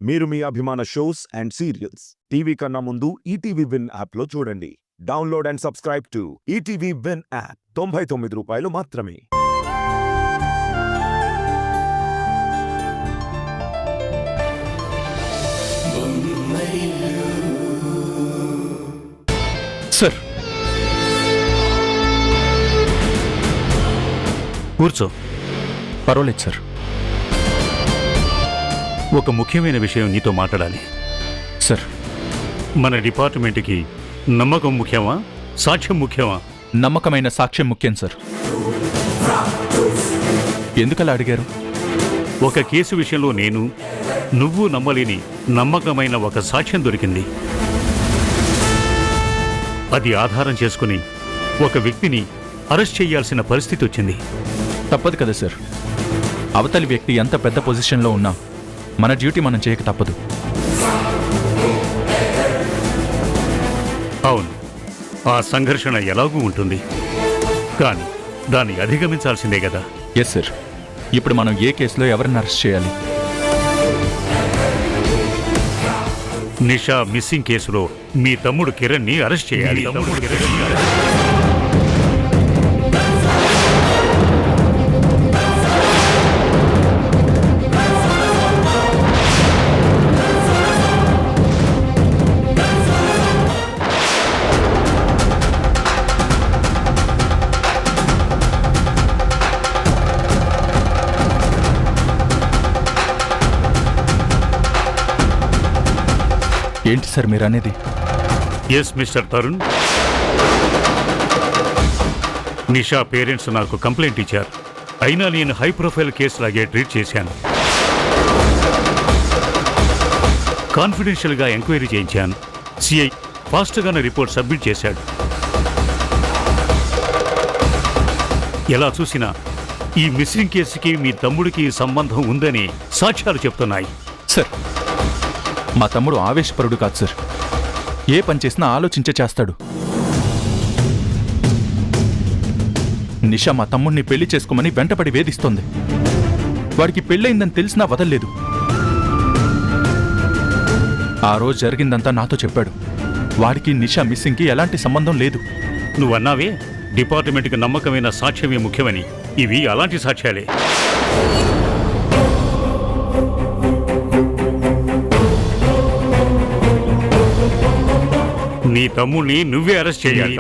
మీరు మీ అభిమాన shows and serials TV కన్నా ముందు ఈటీవీ విన్ యాప్లో చూడండి. Download and subscribe to ETV win app. 99 రూపాయలు మాత్రమే. సార్ కూర్చో. పర్వాలేదు సార్. ఒక ముఖ్యమైన విషయం నీతో మాట్లాడాలి. సార్, మన డిపార్ట్మెంట్కి నమ్మకం ముఖ్యమా, సాక్ష్యం ముఖ్యమా? నమ్మకమైన సాక్ష్యం ముఖ్యం సార్. ఎందుకలా అడిగారు? ఒక కేసు విషయంలో నువ్వు నమ్మలేని నమ్మకమైన ఒక సాక్ష్యం దొరికింది. అది ఆధారం చేసుకుని ఒక వ్యక్తిని అరెస్ట్ చేయాల్సిన పరిస్థితి వచ్చింది. తప్పదు కదా సార్. అవతలి వ్యక్తి ఎంత పెద్ద పొజిషన్లో ఉన్నా మన డ్యూటీ మనం చేయక తప్పదు. అవును, ఆ సంఘర్షణ ఎలాగూ ఉంటుంది, కానీ దాన్ని అధిగమించాల్సిందే కదా. Yes sir. ఇప్పుడు మనం ఏ కేసులో ఎవరిని అరెస్ట్ చేయాలి? నిషా మిస్సింగ్ కేసులో మీ తమ్ముడు కిరణ్ని అరెస్ట్ చేయాలి. ఏంటి సార్ మీరు అనేది? ఎస్ మిస్టర్ తరుణ్, నిషా పేరెంట్స్ నాకు కంప్లైంట్ ఇచ్చారు. అయినా నేను హై ప్రొఫైల్ కేసు లాగే ట్రీట్ చేశాను. కాన్ఫిడెన్షియల్గా ఎంక్వైరీ చేయించాను. సిఐ ఫాస్ట్గానే రిపోర్ట్ సబ్మిట్ చేశాడు. ఎలా చూసినా ఈ మిస్సింగ్ కేసుకి మీ తమ్ముడికి సంబంధం ఉందని సాక్ష్యాలు చెప్తున్నాయి. సార్, మా తమ్ముడు ఆవేశపరుడు కాదు సార్. ఏ పని చేసినా ఆలోచించే చేస్తాడు. నిషా మా తమ్ముడిని పెళ్లి చేసుకోమని వెంటపడి వేధిస్తోంది. వాడికి పెళ్ళయిందని తెలిసినా వదల్లేదు. ఆ రోజు జరిగిందంతా నాతో చెప్పాడు. వాడికి నిషా మిస్సింగ్కి ఎలాంటి సంబంధం లేదు. నువ్వన్నావే డిపార్ట్మెంట్కి నమ్మకమైన సాక్ష్యమే ముఖ్యమని. ఇవి అలాంటి సాక్ష్యాలే. నీ తమ్ముడిని నువ్వే అరెస్ట్ చేయాలి.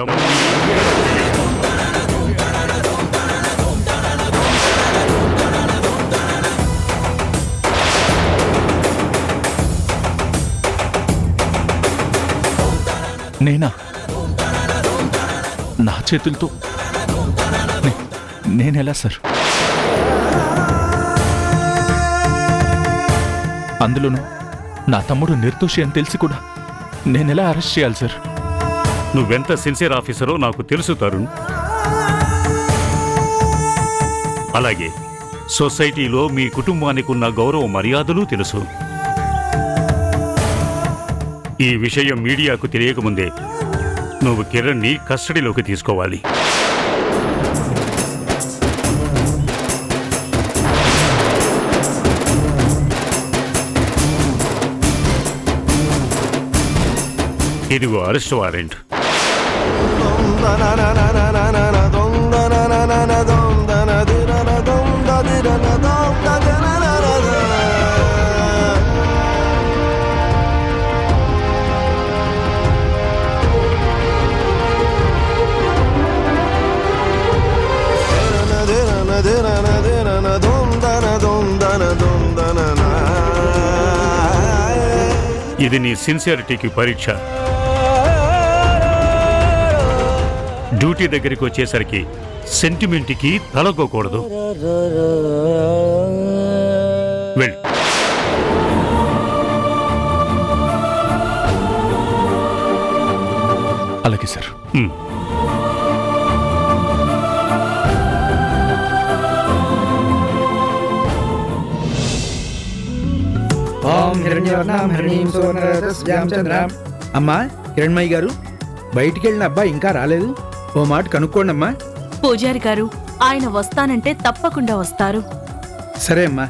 నేనా? నా చేతులతో నేనెలా సార్? అందులోనూ నా తమ్ముడు నిర్దోషి అని తెలిసి కూడా నేనెలా అరెస్ట్ చేయాలి సార్? నువ్వెంత సిన్సియర్ ఆఫీసరో నాకు తెలుసు తరుణ్. అలాగే సొసైటీలో మీ కుటుంబానికి ఉన్న గౌరవ మర్యాదలు తెలుసు. ఈ విషయం మీడియాకు తెలియకముందే నువ్వు కిరణ్ని కస్టడీలోకి తీసుకోవాలి. ఇదిగో అరెస్ట్ వారెంట్. ఇది నీ సిన్సియారిటీకి పరీక్ష. డ్యూటీ దగ్గరికి వచ్చేసరికి సెంటిమెంట్కి తలగోకూడదు. వెళ్ళు. అలాగే సార్. అమ్మా కిరణ్మయ్య గారు, బయటికి వెళ్ళిన అబ్బాయి ఇంకా రాలేదు. ఓ మాట కనుక్కోండి అమ్మా. పూజారి గారు, ఆయన వస్తానంటే తప్పకుండా వస్తారు. సరే అమ్మా.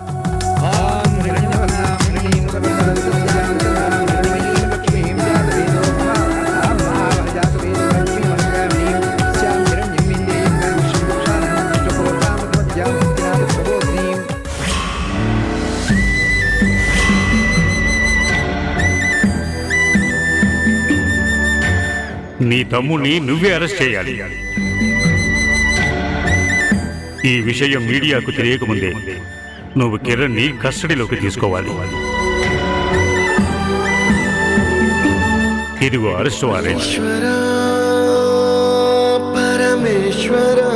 నీ తమ్ముణ్ణి నువ్వే అరెస్ట్ చేయాలి. ఈ విషయం మీడియాకు తెలియకముందే నువ్వు కిరణ్ని కస్టడీలోకి తీసుకోవాలి. ఇదిగో అరెస్ట్ వారెంట్. ఈశ్వరా పరమేశ్వరా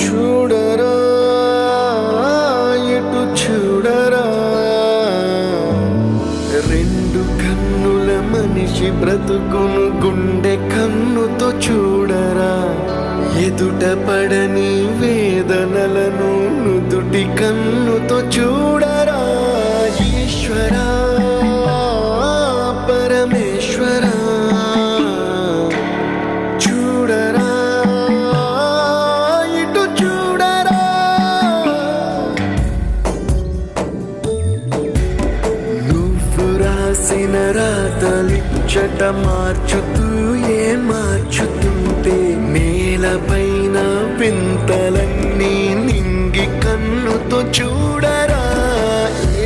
చూడరా ఎటు చూడరా, రెండు కన్నుల మనిషి బ్రతుకును గుండె కన్నుతో చూడరా, ఎదుట పడని వేదనలను నుదుటి కన్నుతో చూడరా. ఈశ్వరా పరమేశ్వరా చూడరా ఇటు చూడరా, నువ్వు రాసిన రాతలిచ్చట మార్చుతూ మార్చుతుంటే నేలపైన వింతలన్నీ నింగి కన్నుతో చూడరా.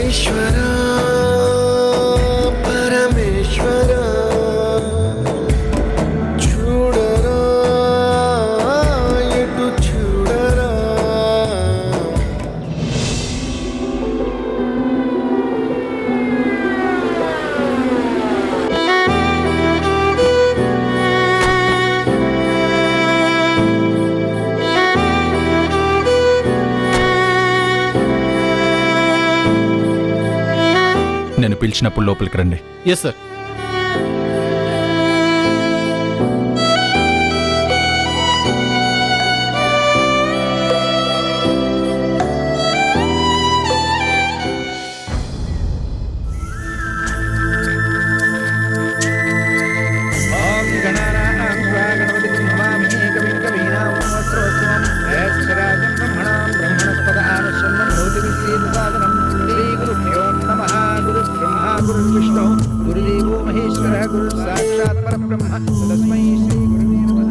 ఈశ్వరా పరమేశ్వరా చూడరా ఎటు చూడరా. నేను పిలిచినప్పుడు లోపలికి రండి. Yes sir. ఓం గణానాం త్వా గణపతిం నమామి కవిం కవీనాం వస్త్రోత్సవం జ్యేష్ఠరాజం బ్రహ్మణాం బ్రహ్మణస్పద ఆనశన్నోతివిశ్రీదసాదనం. శ్రీ గురుభ్యో నమః. గురు బ్రహ్మ గురు విష్ణు గురుదేవో మహేశ్వర గురు సాక్షాత్ పరబ్రహ్మ తస్మై శ్రీ గురువే నమః.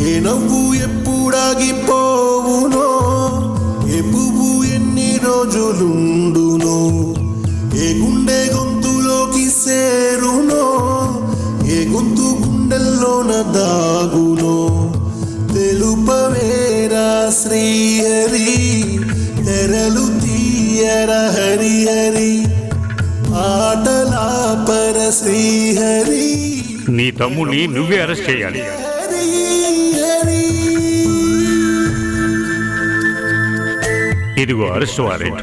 ఏ నవ్వు ఎప్పుడాగిపోవునో, ఏ పువ్వు ఎన్ని రోజులుండునో, ఏ గుండె గొంతులోకి సేరునో, ఏ గొంతు గుండెల్లోన దాగునో, తెలుపవేరా శ్రీహరి తెరలు తీయర హరిహరి ఆటలాపర శ్రీహరి. నీ తమ్ముణ్ణి నువ్వే అరెస్ట్ చేయాలి. హరి హరి ఇదిగో అరెస్ట్ వారెంట్.